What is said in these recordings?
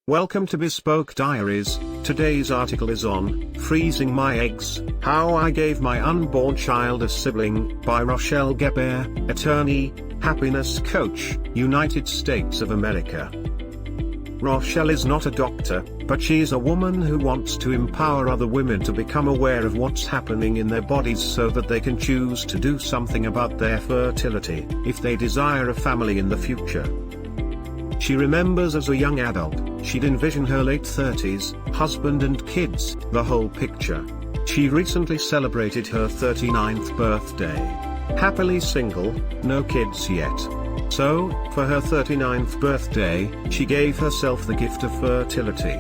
Welcome to Bespoke Diaries. Today's article is on Freezing My Eggs, How I Gave My Unborn Child a Sibling, by Rochelle Gapere, attorney, happiness coach, United States of America. Rochelle is not a doctor, but she is a woman who wants to empower other women to become aware of what's happening in their bodies so that they can choose to do something about their fertility, if they desire a family in the future. She remembers as a young adult, she'd envision her late 30s, husband and kids, the whole picture. She recently celebrated her 39th birthday. Happily single, no kids yet. So, for her 39th birthday, she gave herself the gift of fertility.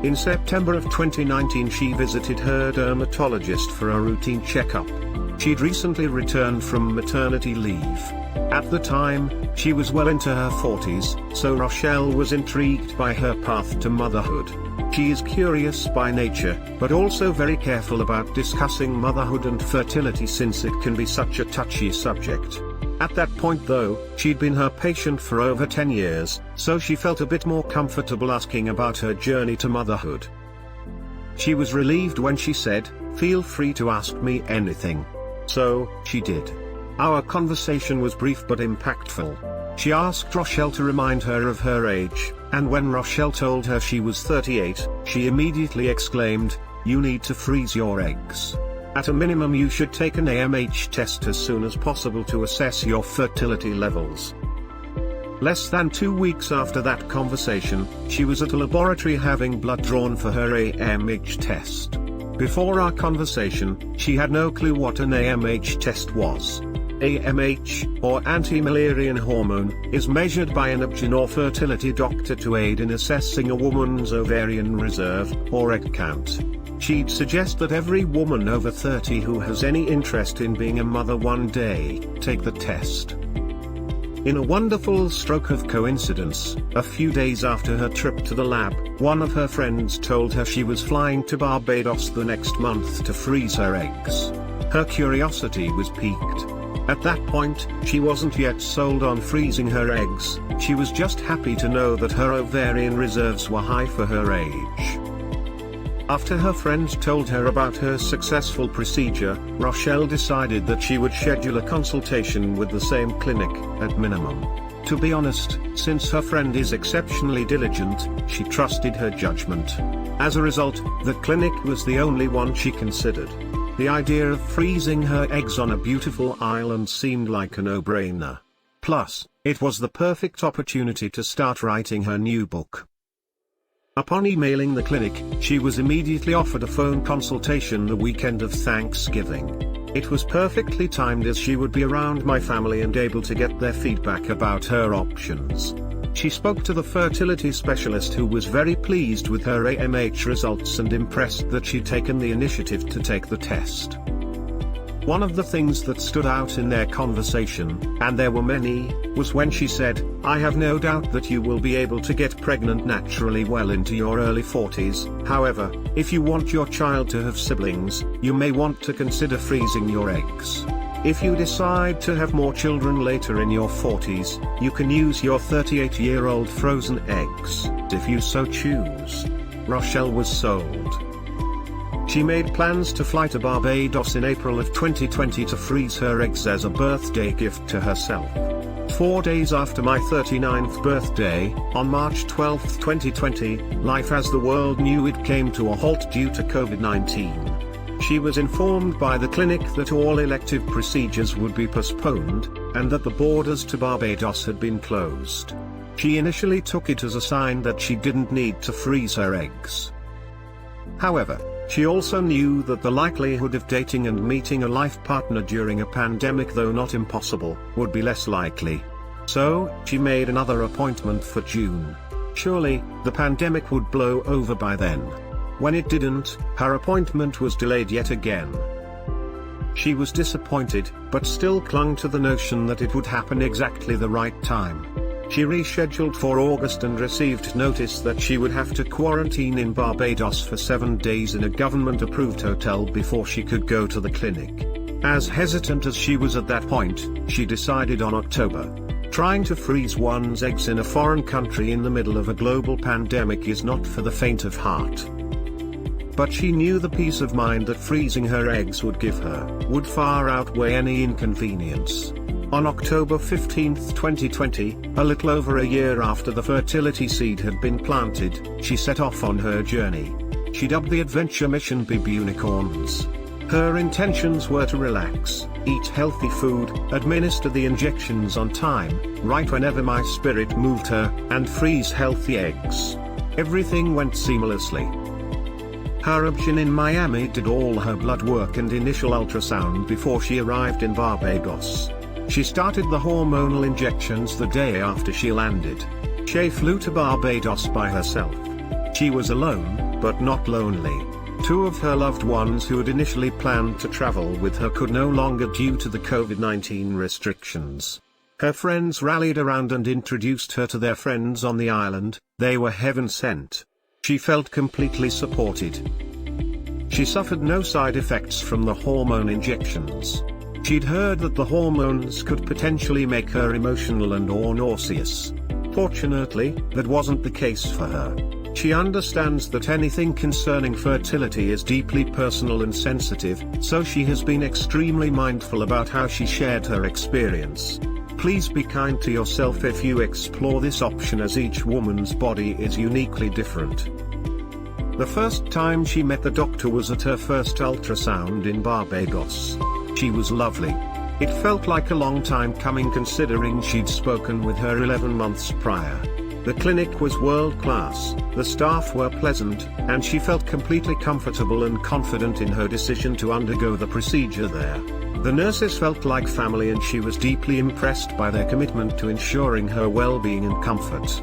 In September of 2019 she visited her dermatologist for a routine checkup. She'd recently returned from maternity leave. At the time, she was well into her 40s, so Rochelle was intrigued by her path to motherhood. She is curious by nature, but also very careful about discussing motherhood and fertility since it can be such a touchy subject. At that point though, she'd been her patient for over 10 years, so she felt a bit more comfortable asking about her journey to motherhood. She was relieved when she said, "Feel free to ask me anything." So, she did. Our conversation was brief but impactful. She asked Rochelle to remind her of her age, and when Rochelle told her she was 38, she immediately exclaimed, "You need to freeze your eggs. At a minimum you should take an Amh test as soon as possible to assess your fertility levels." Less than 2 weeks after that conversation, she was at a laboratory having blood drawn for her Amh test. Before our conversation, she had no clue what an Amh test was. AMH, or anti-Müllerian hormone, is measured by an OB/GYN or fertility doctor to aid in assessing a woman's ovarian reserve, or egg count. She'd suggest that every woman over 30 who has any interest in being a mother one day, take the test. In a wonderful stroke of coincidence, a few days after her trip to the lab, one of her friends told her she was flying to Barbados the next month to freeze her eggs. Her curiosity was piqued. At that point, she wasn't yet sold on freezing her eggs, she was just happy to know that her ovarian reserves were high for her age. After her friend told her about her successful procedure, Rochelle decided that she would schedule a consultation with the same clinic, at minimum. To be honest, since her friend is exceptionally diligent, she trusted her judgment. As a result, the clinic was the only one she considered. The idea of freezing her eggs on a beautiful island seemed like a no-brainer. Plus, it was the perfect opportunity to start writing her new book. Upon emailing the clinic, she was immediately offered a phone consultation the weekend of Thanksgiving. It was perfectly timed as she would be around my family and able to get their feedback about her options. She spoke to the fertility specialist who was very pleased with her Amh results and impressed that she'd taken the initiative to take the test. One of the things that stood out in their conversation, and there were many, was when she said, "I have no doubt that you will be able to get pregnant naturally well into your early 40s, however, if you want your child to have siblings, you may want to consider freezing your eggs. If you decide to have more children later in your 40s, you can use your 38-year-old frozen eggs, if you so choose." Rochelle was sold. She made plans to fly to Barbados in April of 2020 to freeze her eggs as a birthday gift to herself. 4 days after my 39th birthday, on March 12, 2020, life as the world knew it came to a halt due to COVID-19. She was informed by the clinic that all elective procedures would be postponed, and that the borders to Barbados had been closed. She initially took it as a sign that she didn't need to freeze her eggs. However, she also knew that the likelihood of dating and meeting a life partner during a pandemic, though not impossible, would be less likely. So, she made another appointment for June. Surely, the pandemic would blow over by then. When it didn't, her appointment was delayed yet again. She was disappointed, but still clung to the notion that it would happen exactly the right time. She rescheduled for August and received notice that she would have to quarantine in Barbados for 7 days in a government-approved hotel before she could go to the clinic. As hesitant as she was at that point, she decided on October Trying to freeze one's eggs in a foreign country in the middle of a global pandemic is not for the faint of heart. But she knew the peace of mind that freezing her eggs would give her would far outweigh any inconvenience. On October 15, 2020, a little over a year after the fertility seed had been planted, she set off on her journey. She dubbed the adventure mission Bib Unicorns. Her intentions were to relax, eat healthy food, administer the injections on time, right whenever my spirit moved her, and freeze healthy eggs. Everything went seamlessly. Her OBGYN in Miami did all her blood work and initial ultrasound before she arrived in Barbados. She started the hormonal injections the day after she landed. She flew to Barbados by herself. She was alone, but not lonely. Two of her loved ones who had initially planned to travel with her could no longer due to the COVID-19 restrictions. Her friends rallied around and introduced her to their friends on the island. They were heaven sent. She felt completely supported. She suffered no side effects from the hormone injections. She'd heard that the hormones could potentially make her emotional and or nauseous. Fortunately, that wasn't the case for her. She understands that anything concerning fertility is deeply personal and sensitive, so she has been extremely mindful about how she shared her experience. Please be kind to yourself if you explore this option, as each woman's body is uniquely different. The first time she met the doctor was at her first ultrasound in Barbados. She was lovely. It felt like a long time coming considering she'd spoken with her 11 months prior. The clinic was world-class, the staff were pleasant, and she felt completely comfortable and confident in her decision to undergo the procedure there. The nurses felt like family and she was deeply impressed by their commitment to ensuring her well-being and comfort.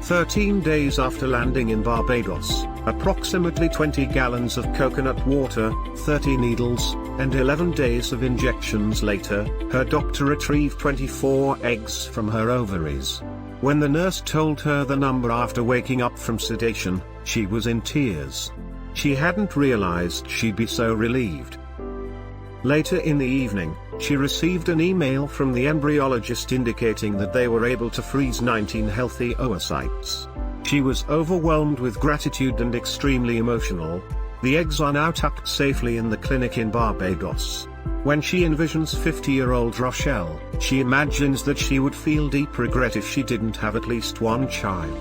13 days after landing in Barbados, approximately 20 gallons of coconut water, 30 needles, and 11 days of injections later, her doctor retrieved 24 eggs from her ovaries. When the nurse told her the number after waking up from sedation, she was in tears. She hadn't realized she'd be so relieved. Later in the evening, she received an email from the embryologist indicating that they were able to freeze 19 healthy oocytes. She was overwhelmed with gratitude and extremely emotional. The eggs are now tucked safely in the clinic in Barbados. When she envisions 50-year-old Rochelle, she imagines that she would feel deep regret if she didn't have at least one child.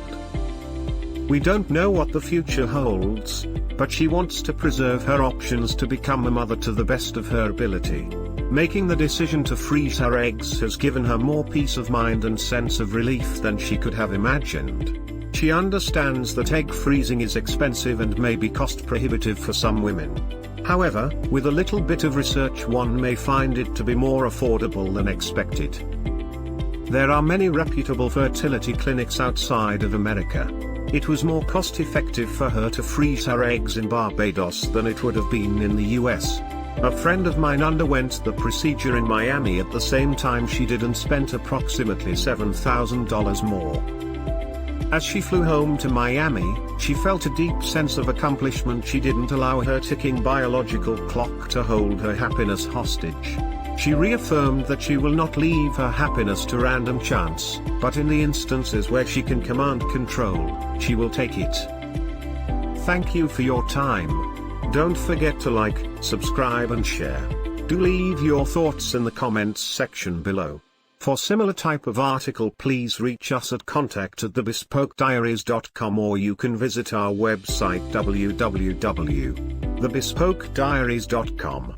We don't know what the future holds, but she wants to preserve her options to become a mother to the best of her ability. Making the decision to freeze her eggs has given her more peace of mind and sense of relief than she could have imagined. She understands that egg freezing is expensive and may be cost prohibitive for some women. However, with a little bit of research one may find it to be more affordable than expected. There are many reputable fertility clinics outside of America. It was more cost-effective for her to freeze her eggs in Barbados than it would have been in the US. A friend of mine underwent the procedure in Miami at the same time she did and spent approximately $7,000 more. As she flew home to Miami, she felt a deep sense of accomplishment. She didn't allow her ticking biological clock to hold her happiness hostage. She reaffirmed that she will not leave her happiness to random chance, but in the instances where she can command control, she will take it. Thank you for your time. Don't forget to like, subscribe and share. Do leave your thoughts in the comments section below. For similar type of article, please reach us at contact@thebespokediaries.com, or you can visit our website www.thebespokediaries.com.